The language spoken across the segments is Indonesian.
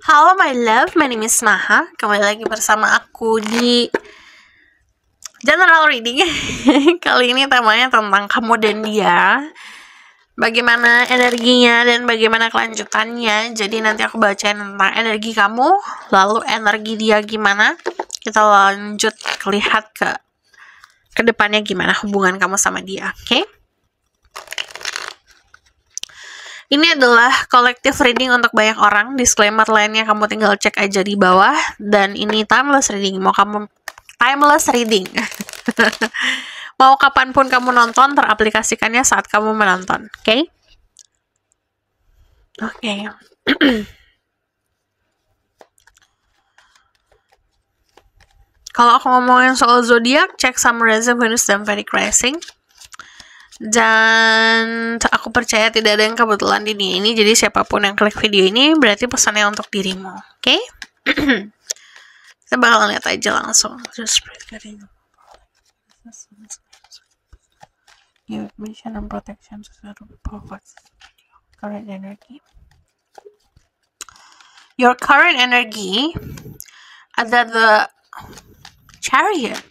Halo my love, my name is Maha. Kembali lagi bersama aku di General Reading. Kali ini temanya tentang kamu dan dia, bagaimana energinya dan bagaimana kelanjutannya. Jadi nanti aku bacain tentang energi kamu, lalu energi dia gimana. Kita lanjut lihat ke depannya gimana hubungan kamu sama dia, oke? Ini adalah collective reading untuk banyak orang. Disclaimer lainnya kamu tinggal cek aja di bawah. Dan ini timeless reading. Timeless reading. Mau kapanpun kamu nonton, teraplikasikannya saat kamu menonton. Oke? Oke. Kalau aku ngomongin soal zodiak, cek Summer Rising, Venus, dan Vedic Rising. Dan aku percaya tidak ada yang kebetulan di dunia ini. Jadi siapapun yang klik video ini berarti pesannya untuk dirimu. Oke? Kita bakal lihat aja langsung. Mission and protection current energy. Your current energy ada the Chariot,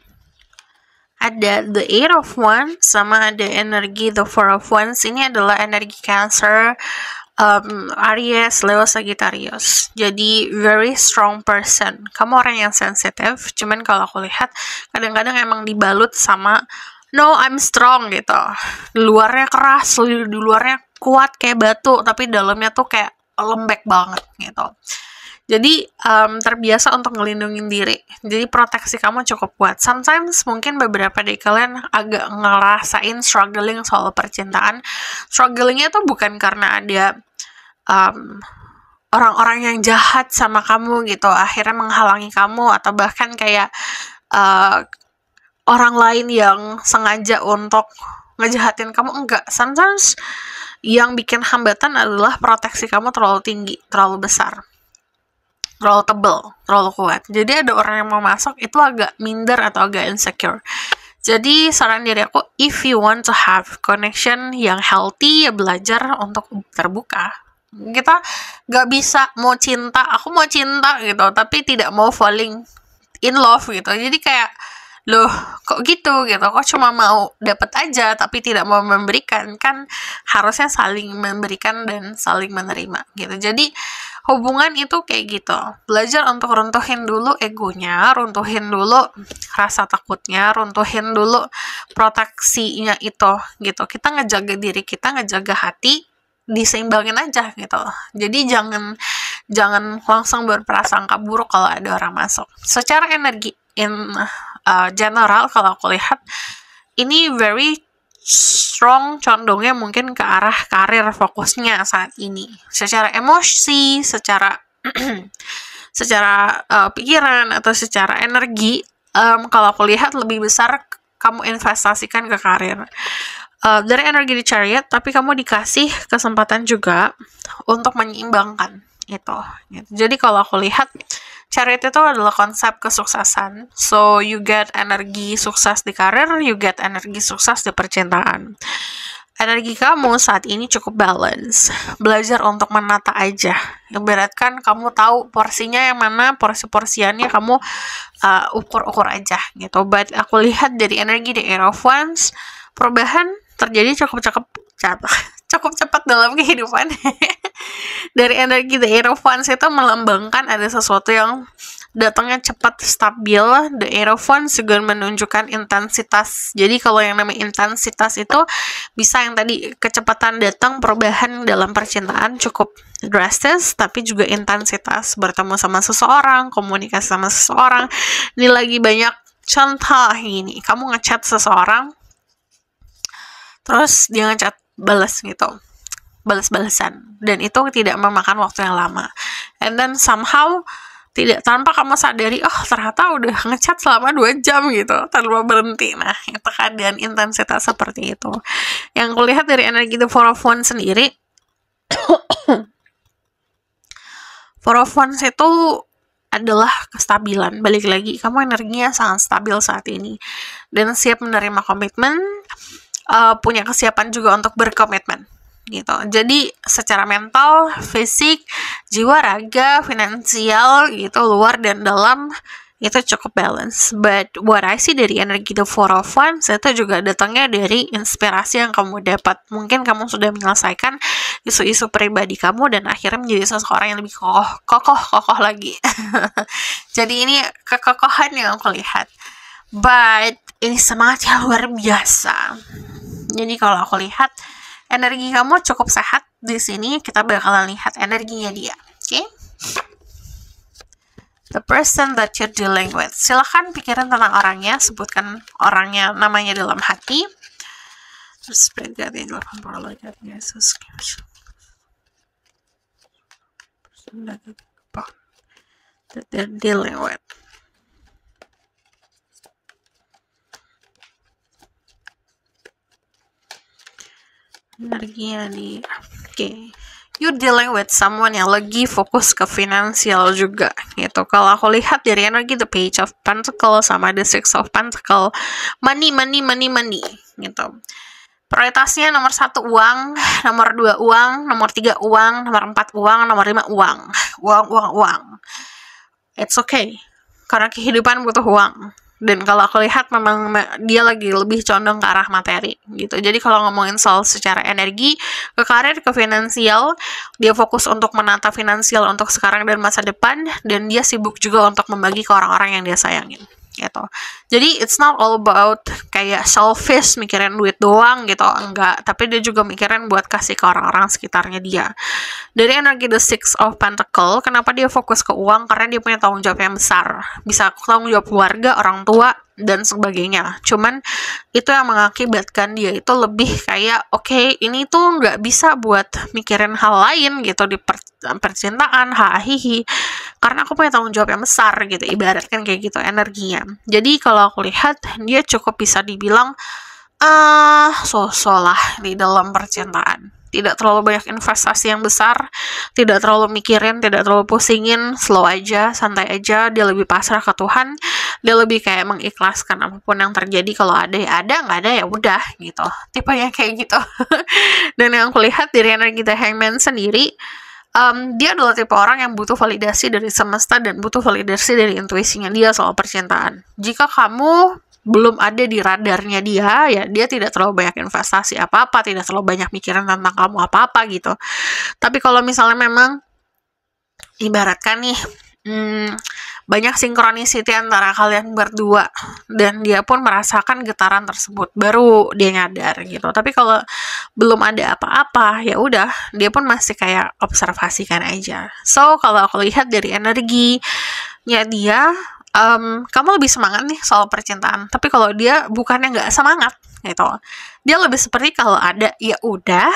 ada the Eight of Wands, sama ada energi the Four of Wands. Ini adalah energi Cancer, Aries, Leo, Sagittarius. Jadi very strong person. Kamu orang yang sensitif, cuman kalau aku lihat kadang-kadang emang dibalut sama no I'm strong gitu. Di luarnya keras, di luarnya kuat kayak batu, tapi dalamnya tuh kayak lembek banget gitu. Jadi terbiasa untuk ngelindungin diri. Jadi proteksi kamu cukup kuat. Sometimes mungkin beberapa dari kalian agak ngerasain struggling soal percintaan. Strugglingnya tuh bukan karena ada orang-orang yang jahat sama kamu gitu, akhirnya menghalangi kamu, atau bahkan kayak orang lain yang sengaja untuk ngejahatin kamu. Enggak. Sometimes yang bikin hambatan adalah proteksi kamu terlalu tinggi, terlalu besar, terlalu tebal, terlalu kuat. Jadi ada orang yang mau masuk itu agak minder atau agak insecure. Jadi saran dari aku, if you want to have connection yang healthy, ya belajar untuk terbuka. Kita gak bisa mau cinta, aku mau cinta gitu, tapi tidak mau falling in love gitu. Jadi kayak, loh kok gitu, kok cuma mau dapet aja tapi tidak mau memberikan. Kan harusnya saling memberikan dan saling menerima gitu. Jadi hubungan itu kayak gitu, belajar untuk runtuhin dulu egonya, runtuhin dulu rasa takutnya, runtuhin dulu proteksinya itu gitu. Kita ngejaga diri kita, ngejaga hati, diseimbangin aja gitu. Jadi jangan langsung berprasangka buruk kalau ada orang masuk. Secara energi in general, kalau aku lihat ini very strong, condongnya mungkin ke arah karir fokusnya saat ini. Secara emosi, secara pikiran atau secara energi, kalau aku lihat lebih besar kamu investasikan ke karir. Dari energi di Chariot, tapi kamu dikasih kesempatan juga untuk menyeimbangkan itu. Jadi kalau aku lihat Chariot itu adalah konsep kesuksesan. So, you get energi sukses di karir, you get energi sukses di percintaan. Energi kamu saat ini cukup balance. Belajar untuk menata aja. Ibaratkan kamu tahu porsinya yang mana, porsi-porsiannya kamu ukur-ukur aja gitu. But aku lihat dari energi di Eight of Wands, perubahan terjadi cukup cepat dalam kehidupan. Dari energi the Eight of Wands itu melambangkan ada sesuatu yang datangnya cepat, stabil. The Eight of Wands juga menunjukkan intensitas. Jadi kalau yang namanya intensitas itu bisa yang tadi kecepatan datang, perubahan dalam percintaan cukup drastis, tapi juga intensitas. Bertemu sama seseorang, komunikasi sama seseorang. Ini lagi banyak contoh ini. Kamu ngechat seseorang, terus dia ngechat balas gitu, balas-balasan, dan itu tidak memakan waktu yang lama, and then somehow tidak tanpa kamu sadari, oh ternyata udah ngechat selama 2 jam gitu tanpa berhenti. Nah, itu keadaan intensitas seperti itu yang kulihat dari energi the Four of Wands sendiri. Four of Wands itu adalah kestabilan. Balik lagi, kamu energinya sangat stabil saat ini dan siap menerima komitmen, punya kesiapan juga untuk berkomitmen gitu. Jadi secara mental, fisik, jiwa, raga, finansial gitu, luar dan dalam itu cukup balance. But what I see dari energi The Four of Wands itu juga datangnya dari inspirasi yang kamu dapat. Mungkin kamu sudah menyelesaikan isu-isu pribadi kamu dan akhirnya menjadi seseorang yang lebih kokoh lagi. Jadi ini kekokohan yang aku lihat. But ini semangat yang luar biasa. Jadi kalau aku lihat energi kamu cukup sehat di sini, kita bakalan lihat energinya dia. Oke? The person that you're dealing with. Silahkan pikirin tentang orangnya, sebutkan orangnya, namanya dalam hati. Terus that they're dealing with. Energinya di oke. You're dealing with someone yang lagi fokus ke finansial juga gitu. Kalau aku lihat dari energi The Page of Pentacles sama The Six of Pentacles, money gitu. Prioritasnya nomor 1 uang, nomor 2 uang, nomor 3 uang, nomor 4 uang, nomor 5 uang. Uang. It's okay. Karena kehidupan butuh uang. Dan kalau aku lihat memang dia lagi lebih condong ke arah materi gitu. Jadi kalau ngomongin soal secara energi, ke karir, ke finansial, dia fokus untuk menata finansial untuk sekarang dan masa depan, dan dia sibuk juga untuk membagi ke orang-orang yang dia sayangin gitu. Jadi it's not all about kayak selfish mikirin duit doang gitu, enggak, tapi dia juga mikirin buat kasih ke orang-orang sekitarnya dia. Dari energi The Six of Pentacles, kenapa dia fokus ke uang? Karena dia punya tanggung jawab yang besar, bisa tanggung jawab keluarga, orang tua, dan sebagainya. Cuman itu yang mengakibatkan dia itu lebih kayak oke, ini tuh nggak bisa buat mikirin hal lain gitu di percintaan, hahihi, karena aku punya tanggung jawab yang besar gitu, ibaratkan kayak gitu energinya. Jadi kalau aku lihat dia cukup bisa dibilang so-so lah di dalam percintaan. Tidak terlalu banyak investasi yang besar, tidak terlalu mikirin, tidak terlalu pusingin, slow aja, santai aja, dia lebih pasrah ke Tuhan, dia lebih kayak mengikhlaskan apapun yang terjadi, kalau ada ya ada, nggak ada ya udah gitu, tipenya kayak gitu. Dan yang aku lihat dari energi The Hangman sendiri, dia adalah tipe orang yang butuh validasi dari semesta dan butuh validasi dari intuisinya dia soal percintaan. Jika kamu belum ada di radarnya dia, ya dia tidak terlalu banyak investasi apa-apa, tidak terlalu banyak mikirin tentang kamu apa-apa gitu. Tapi kalau misalnya memang ibaratkan nih, banyak sinkronisiti antara kalian berdua dan dia pun merasakan getaran tersebut, baru dia nyadar gitu. Tapi kalau belum ada apa-apa, ya udah, dia pun masih kayak observasikan aja. So kalau aku lihat dari energinya dia, kamu lebih semangat nih soal percintaan, tapi kalau dia bukannya nggak semangat gitu, dia lebih seperti kalau ada ya udah,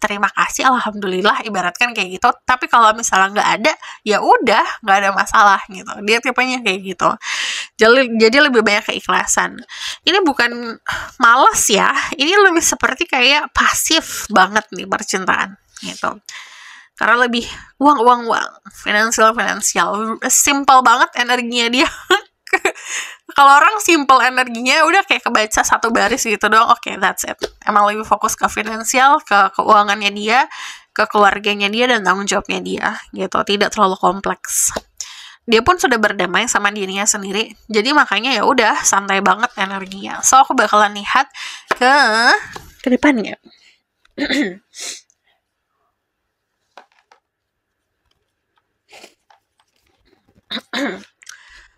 terima kasih, alhamdulillah, ibaratkan kayak gitu. Tapi kalau misalnya nggak ada, ya udah, nggak ada masalah gitu. Dia tipenya kayak gitu. Jadi lebih banyak keikhlasan. Ini bukan malas ya, ini lebih seperti kayak pasif banget nih percintaan gitu. Karena lebih uang, finansial, simple banget energinya dia. Kalau orang simple energinya udah kayak kebaca satu baris gitu doang, oke, that's it. Emang lebih fokus ke finansial, ke keuangannya dia, ke keluarganya dia, dan tanggung jawabnya dia gitu, tidak terlalu kompleks. Dia pun sudah berdamai sama dirinya sendiri, jadi makanya ya udah santai banget energinya. So aku bakalan lihat ke depannya.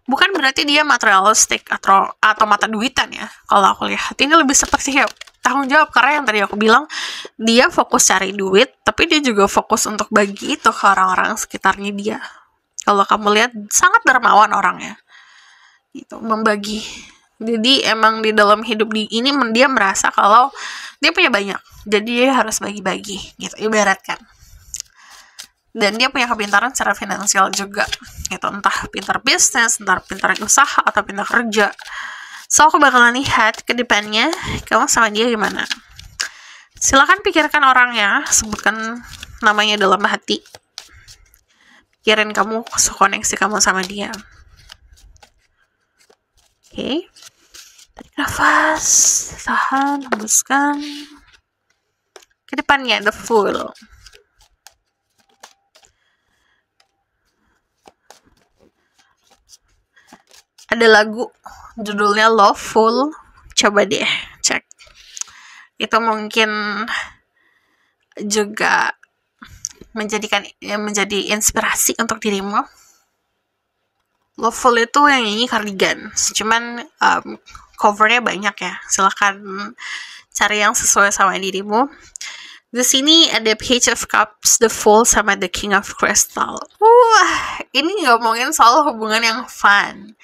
Bukan berarti dia materialistik atau mata duitan ya. Kalau aku lihat ini lebih seperti ya tanggung jawab, karena yang tadi aku bilang dia fokus cari duit, tapi dia juga fokus untuk bagi itu ke orang-orang sekitarnya dia. Kalau kamu lihat sangat dermawan orangnya, gitu, membagi. Jadi emang di dalam hidup ini dia merasa kalau dia punya banyak, jadi dia harus bagi-bagi, gitu, ibaratkan. Dan dia punya kepintaran secara finansial juga gitu, entah pintar bisnis, entah pintar usaha, atau pintar kerja. So aku bakalan lihat ke depannya kamu sama dia gimana. Silakan pikirkan orangnya, sebutkan namanya dalam hati, pikirin kamu, koneksi kamu sama dia. Oke. Tarik nafas, tahan, hembuskan. Ke depannya The Fool. Ada lagu judulnya Loveful, coba deh cek. Itu mungkin juga menjadi inspirasi untuk dirimu. Loveful itu yang nyanyi Cardigan, cuman covernya banyak ya, silahkan cari yang sesuai sama dirimu. Di sini ada Page of Cups, The Fool, sama The King of Crystal. Ini ngomongin soal hubungan yang fun.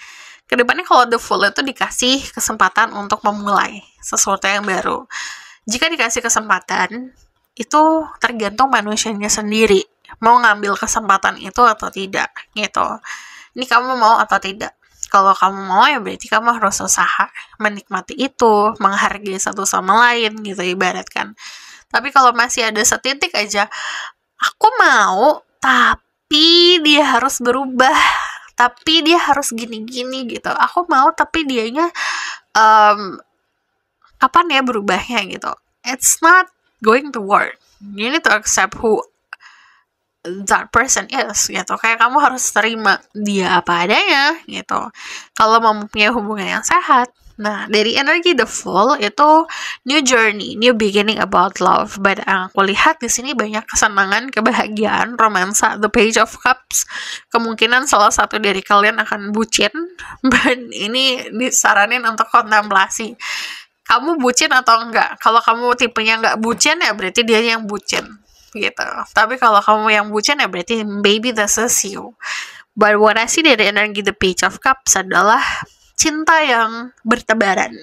Kedepannya kalau The Fool itu dikasih kesempatan untuk memulai sesuatu yang baru. Jika dikasih kesempatan, itu tergantung manusianya sendiri mau ngambil kesempatan itu atau tidak gitu. Ini kamu mau atau tidak. Kalau kamu mau ya berarti kamu harus usaha menikmati itu, menghargai satu sama lain gitu ibaratkan. Tapi kalau masih ada setitik aja, aku mau tapi dia harus berubah, tapi dia harus gini-gini gitu. Aku mau tapi dianya kapan ya berubahnya gitu. It's not going to work. You need to accept who that person is gitu. Kayak kamu harus terima dia apa adanya gitu. Kalau mau punya hubungan yang sehat. Nah, dari energi The Fool itu new journey, new beginning about love. But aku lihat di sini banyak kesenangan, kebahagiaan, romansa. The Page of Cups, kemungkinan salah satu dari kalian akan bucin. Dan ini disaranin untuk kontemplasi. Kamu bucin atau enggak? Kalau kamu tipenya enggak bucin ya berarti dia yang bucin gitu. Tapi kalau kamu yang bucin ya berarti baby this is you. But what I see dari energi The Page of Cups adalah cinta yang bertebaran.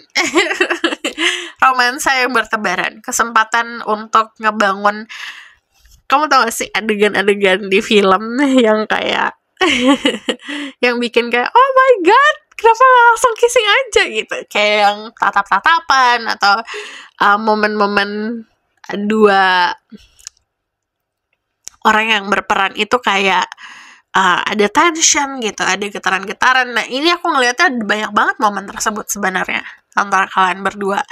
Romansa yang bertebaran. Kesempatan untuk ngebangun. Kamu tau gak sih adegan-adegan di film yang kayak yang bikin kayak oh my god, kenapa langsung kissing aja gitu. Kayak yang tatap-tatapan atau momen-momen dua orang yang berperan itu kayak ada tension gitu, ada getaran-getaran. Nah, ini aku ngeliatnya banyak banget momen tersebut sebenarnya antara kalian berdua.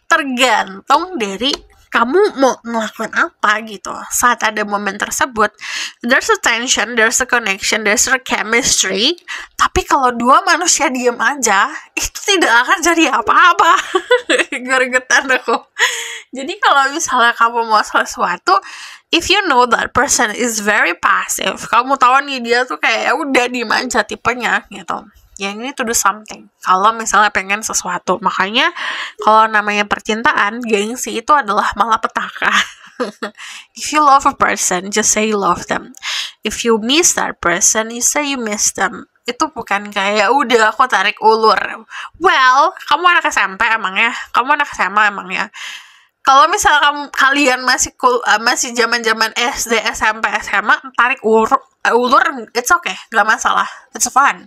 Tergantung dari kamu mau ngelakuin apa gitu. Saat ada momen tersebut, there's a tension, there's a connection, there's a chemistry. Tapi kalau dua manusia diem aja, itu tidak akan jadi apa-apa. Gergetan aku. Jadi kalau misalnya kamu mau sesuatu, if you know that person is very passive, kamu tahu nih dia tuh kayak udah diem aja tipenya gitu. Ya ini to do something. Kalau misalnya pengen sesuatu, makanya kalau namanya percintaan, gengsi itu adalah malapetaka. If you love a person, just say you love them. If you miss that person, you say you miss them. Itu bukan kayak udah aku tarik ulur. Well, kamu anak SMP emangnya? Kamu anak SMA emangnya? Kalau misalnya kalian masih zaman-zaman SD, SMP, SMA, tarik ulur, it's okay, gak masalah, it's fun.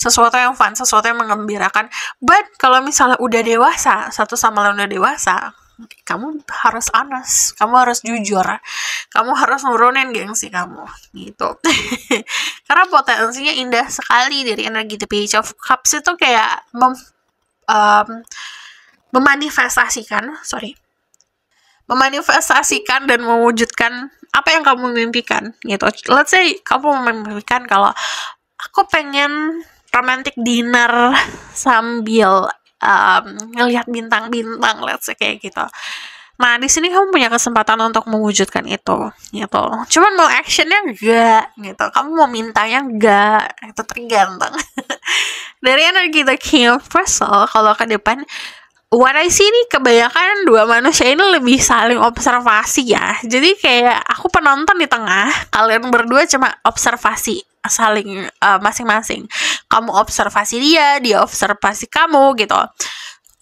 Sesuatu yang fun, sesuatu yang mengembirakan. But kalau misalnya udah dewasa, satu sama lain udah dewasa, kamu harus honest, kamu harus jujur, kamu harus nurunin gengsi kamu, gitu. Karena potensinya indah sekali dari energi The Page of Cups itu kayak memanifestasikan dan mewujudkan apa yang kamu mimpikan gitu. Let's say kamu memimpikan kalau aku pengen romantic dinner sambil ngelihat bintang-bintang, let's say kayak gitu. Nah, di sini kamu punya kesempatan untuk mewujudkan itu gitu. Cuman mau actionnya enggak gitu. Kamu mau mintanya enggak, itu tergantung. Dari energi The King of Crystal, kalau ke depan what I see nih, kebanyakan dua manusia ini lebih saling observasi ya. Jadi kayak aku penonton di tengah, kalian berdua cuma observasi saling masing-masing. Kamu observasi dia, dia observasi kamu gitu.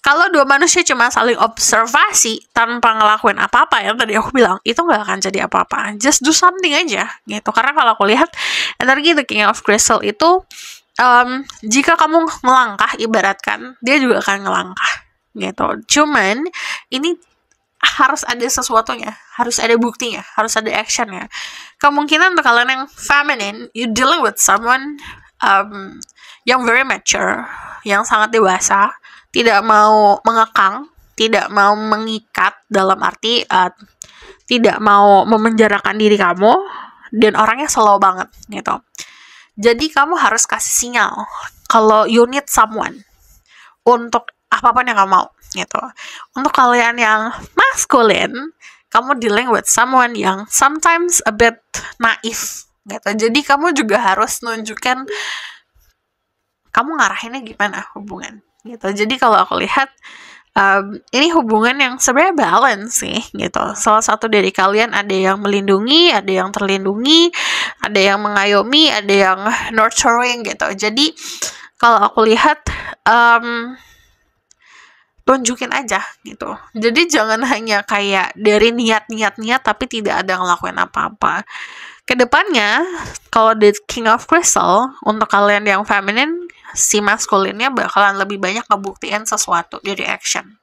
Kalau dua manusia cuma saling observasi tanpa ngelakuin apa-apa yang tadi aku bilang, itu nggak akan jadi apa-apa. Just do something aja gitu. Karena kalau aku lihat energi The King of Crystal itu jika kamu melangkah, ibaratkan dia juga akan ngelangkah gitu. Cuman ini harus ada sesuatunya, harus ada buktinya, harus ada actionnya. Kemungkinan untuk kalian yang feminine, you dealing with someone yang very mature, yang sangat dewasa, tidak mau mengekang, tidak mau mengikat, dalam arti tidak mau memenjarakan diri kamu, dan orangnya slow banget gitu. Jadi kamu harus kasih sinyal kalau you need someone untuk apapun yang kamu mau gitu. Untuk kalian yang maskulin, kamu dealing with someone yang sometimes a bit naif gitu. Jadi kamu juga harus nunjukin kamu ngarahinnya gimana hubungan gitu. Jadi kalau aku lihat ini hubungan yang sebenarnya balance sih gitu. Salah satu dari kalian ada yang melindungi, ada yang terlindungi, ada yang mengayomi, ada yang nurturing gitu. Jadi kalau aku lihat tunjukin aja gitu. Jadi jangan hanya kayak dari niat tapi tidak ada ngelakuin apa-apa. Kedepannya kalau The King of Crystal, untuk kalian yang feminine, si maskulinnya bakalan lebih banyak ngebuktiin sesuatu dari action.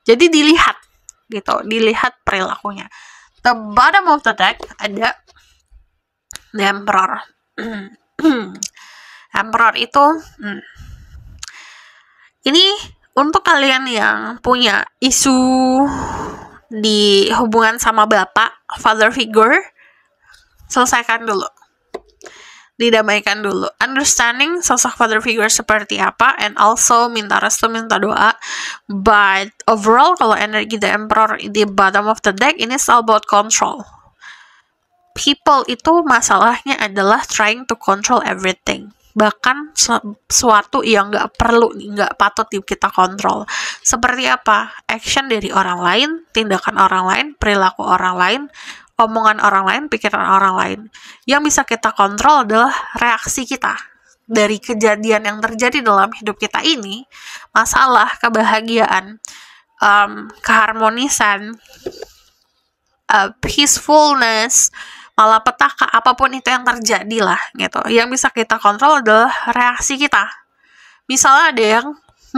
Jadi dilihat gitu, dilihat perilakunya. The bottom of the deck ada The Emperor. Emperor itu ini untuk kalian yang punya isu di hubungan sama bapak, father figure, selesaikan dulu, didamaikan dulu, understanding sosok father figure seperti apa, and also minta restu, minta doa. But overall kalau energi The Emperor di bottom of the deck, ini all about control. People itu masalahnya adalah trying to control everything, bahkan sesuatu yang nggak patut kita kontrol. Seperti apa? Action dari orang lain, tindakan orang lain, perilaku orang lain, omongan orang lain, pikiran orang lain. Yang bisa kita kontrol adalah reaksi kita dari kejadian yang terjadi dalam hidup kita ini. Masalah, kebahagiaan, keharmonisan, peacefulness, malapetaka, apapun itu yang terjadi lah gitu. Yang bisa kita kontrol adalah reaksi kita. Misalnya ada yang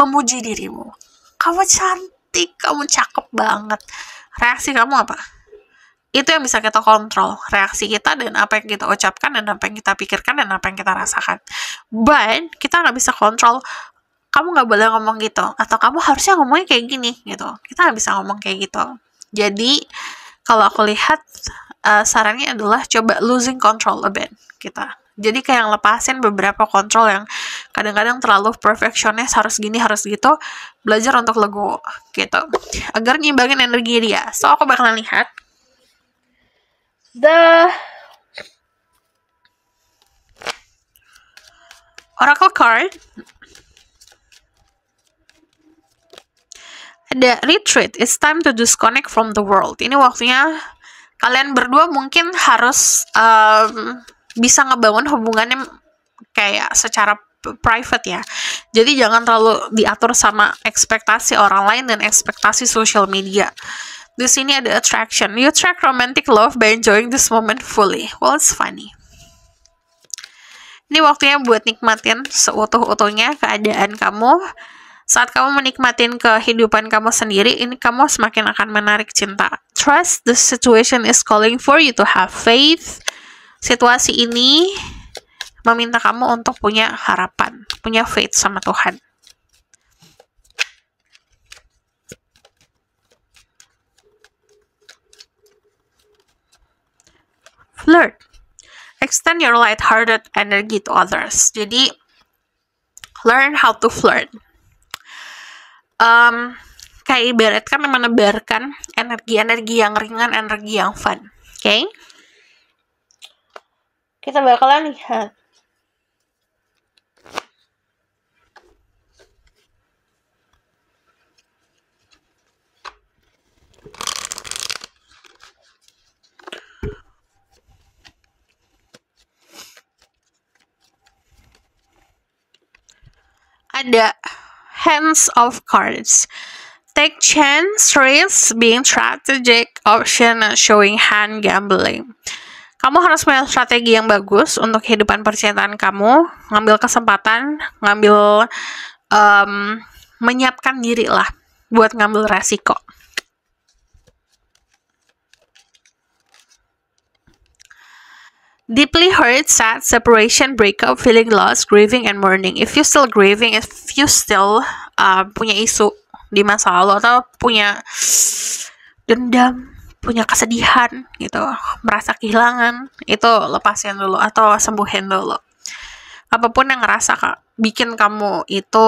memuji dirimu, kamu cantik, kamu cakep banget. Reaksi kamu apa? Itu yang bisa kita kontrol, reaksi kita dan apa yang kita ucapkan dan apa yang kita pikirkan dan apa yang kita rasakan. But kita nggak bisa kontrol, kamu nggak boleh ngomong gitu, atau kamu harusnya ngomongnya kayak gini gitu. Kita nggak bisa ngomong kayak gitu. Jadi kalau aku lihat sarannya adalah coba losing control a bit kita. Jadi kayak lepasin beberapa kontrol yang kadang-kadang terlalu perfectionist, harus gini, harus gitu. Belajar untuk legowo gitu, agar nyimbangin energi dia. So aku bakalan lihat the Oracle card. Ada retreat, it's time to disconnect from the world. Ini waktunya kalian berdua mungkin harus bisa ngebangun hubungannya kayak secara private ya. Jadi jangan terlalu diatur sama ekspektasi orang lain dan ekspektasi social media. Di sini ada attraction. You attract romantic love by enjoying this moment fully. Well, it's funny. Ini waktunya buat nikmatin seutuh-utuhnya keadaan kamu. Saat kamu menikmatin kehidupan kamu sendiri, ini kamu semakin akan menarik cinta. Trust the situation is calling for you to have faith. Situasi ini meminta kamu untuk punya harapan, punya faith sama Tuhan. Flirt. Extend your light-hearted energy to others. Jadi, learn how to flirt. Kayak ibaratkan menebarkan energi-energi yang ringan, energi yang fun. Okay? Kita bakalan lihat. Ada Hands of Cards. Take chance, risk, being strategic, option, showing hand gambling. Kamu harus punya strategi yang bagus untuk kehidupan percintaan kamu. Ngambil kesempatan, menyiapkan diri lah buat ngambil resiko. Deeply hurt, sad, separation, breakup, feeling lost, grieving, and mourning. If you still grieving, if you still punya isu di masa lalu atau punya dendam, punya kesedihan gitu, merasa kehilangan, itu lepasin dulu atau sembuhin dulu. Apapun yang bikin kamu itu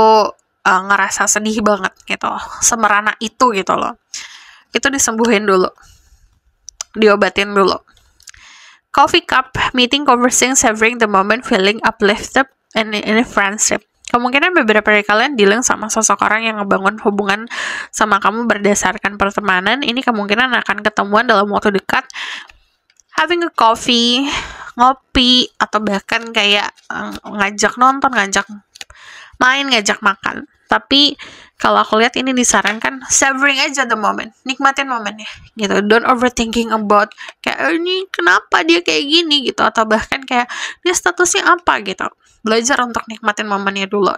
ngerasa sedih banget gitu, semerana itu gitu loh, itu disembuhin dulu, diobatin dulu. Coffee cup, meeting, conversing, savoring the moment, feeling uplifted in a friendship. Kemungkinan beberapa dari kalian dealing sama seseorang yang ngebangun hubungan sama kamu berdasarkan pertemanan. Ini kemungkinan akan ketemuan dalam waktu dekat. Having a coffee, ngopi, atau bahkan kayak ngajak nonton, ngajak main, ngajak makan. Tapi kalau aku lihat ini disarankan savoring aja the moment, nikmatin momennya gitu. Don't overthinking about kayak ini kenapa dia kayak gini gitu, atau bahkan kayak dia statusnya apa gitu. Belajar untuk nikmatin momennya dulu.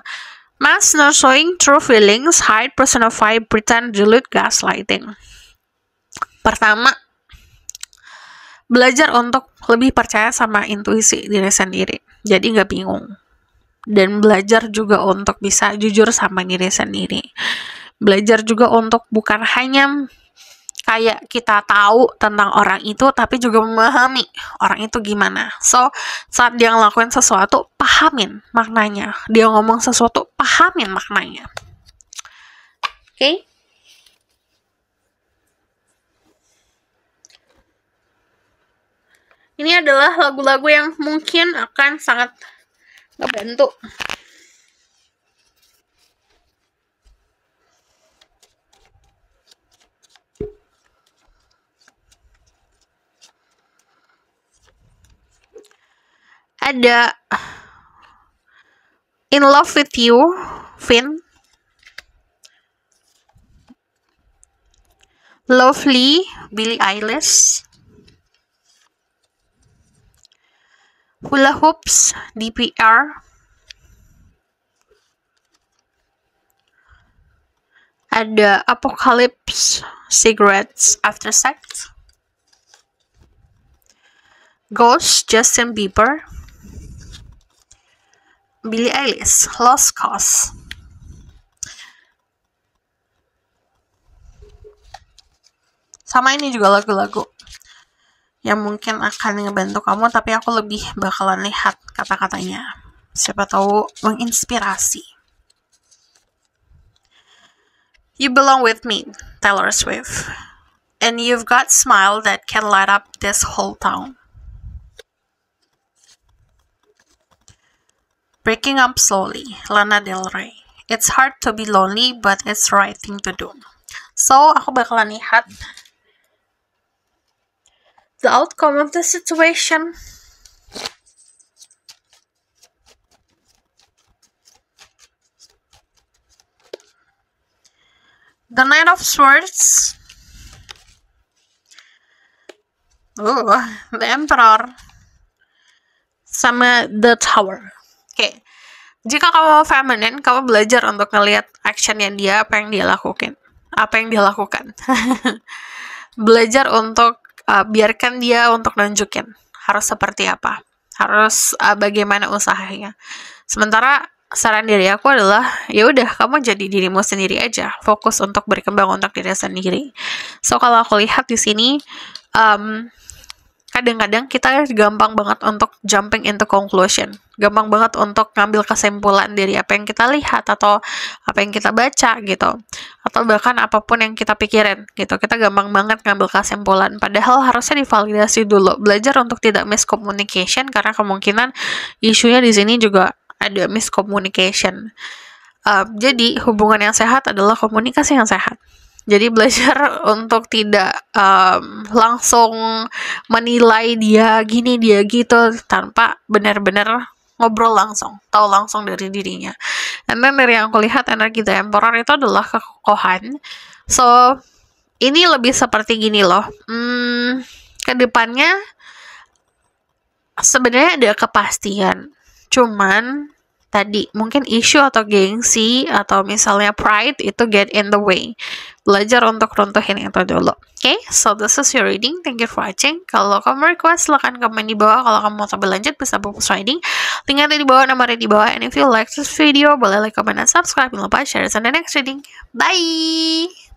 Mask, not showing true feelings, hide, personify, pretend, dilute, gaslighting. Pertama, belajar untuk lebih percaya sama intuisi diri sendiri, jadi nggak bingung. Dan belajar juga untuk bisa jujur sama diri sendiri. Belajar juga untuk bukan hanya kayak kita tahu tentang orang itu, tapi juga memahami orang itu gimana. So, saat dia ngelakuin sesuatu, pahamin maknanya. Dia ngomong sesuatu, pahamin maknanya. Oke? Ini adalah lagu-lagu yang mungkin akan sangat ngebantu. Ada In Love With You, Finn. Lovely, Billie Eilish. Hula Hoops, DPR. Ada Apocalypse, Cigarettes After Sex. Ghost, Justin Bieber. Billie Eilish, Lost Cause. Sama ini juga lagu-lagu yang mungkin akan ngebantu kamu, tapi aku lebih bakalan lihat kata-katanya. Siapa tahu menginspirasi. You Belong With Me, Taylor Swift. And You've Got Smile That Can Light Up This Whole Town. Breaking Up Slowly, Lana Del Rey. It's hard to be lonely, but it's the right thing to do. So, aku bakalan lihat the outcome of the situation. The Knight of Swords. The Emperor. Sama The Tower. Oke. Jika kamu feminine, kamu belajar untuk ngelihat action yang dia, apa yang dia lakukan. Belajar untuk biarkan dia untuk nunjukin harus seperti apa, harus bagaimana usahanya. Sementara saran dari aku adalah ya udah, kamu jadi dirimu sendiri aja, fokus untuk berkembang untuk diri sendiri. So kalau aku lihat di sini kadang-kadang kita gampang banget untuk jumping into conclusion, gampang banget untuk ngambil kesimpulan dari apa yang kita lihat atau apa yang kita baca gitu, atau bahkan apapun yang kita pikirin gitu. Kita gampang banget ngambil kesimpulan, padahal harusnya divalidasi dulu. Belajar untuk tidak miscommunication, karena kemungkinan isunya di sini juga ada miscommunication. Jadi hubungan yang sehat adalah komunikasi yang sehat. Jadi belajar untuk tidak langsung menilai dia gini, dia gitu, tanpa benar-benar ngobrol langsung, tahu langsung dari dirinya. And then dari yang aku lihat, energi The Emperor itu adalah kekokohan. So, ini lebih seperti gini loh. Kedepannya sebenarnya ada kepastian. Cuman tadi mungkin isu atau gengsi atau misalnya pride itu get in the way. Belajar untuk runtuhin itu dulu. Okay, so this is your reading. Thank you for watching. Kalau kamu request, silahkan komen di bawah. Kalau kamu mau coba lanjut, bisa bungkus reading. Linknya ada di bawah, nomornya di bawah. And if you like this video, boleh like, comment, dan subscribe. Jangan lupa share it on the next reading. Bye!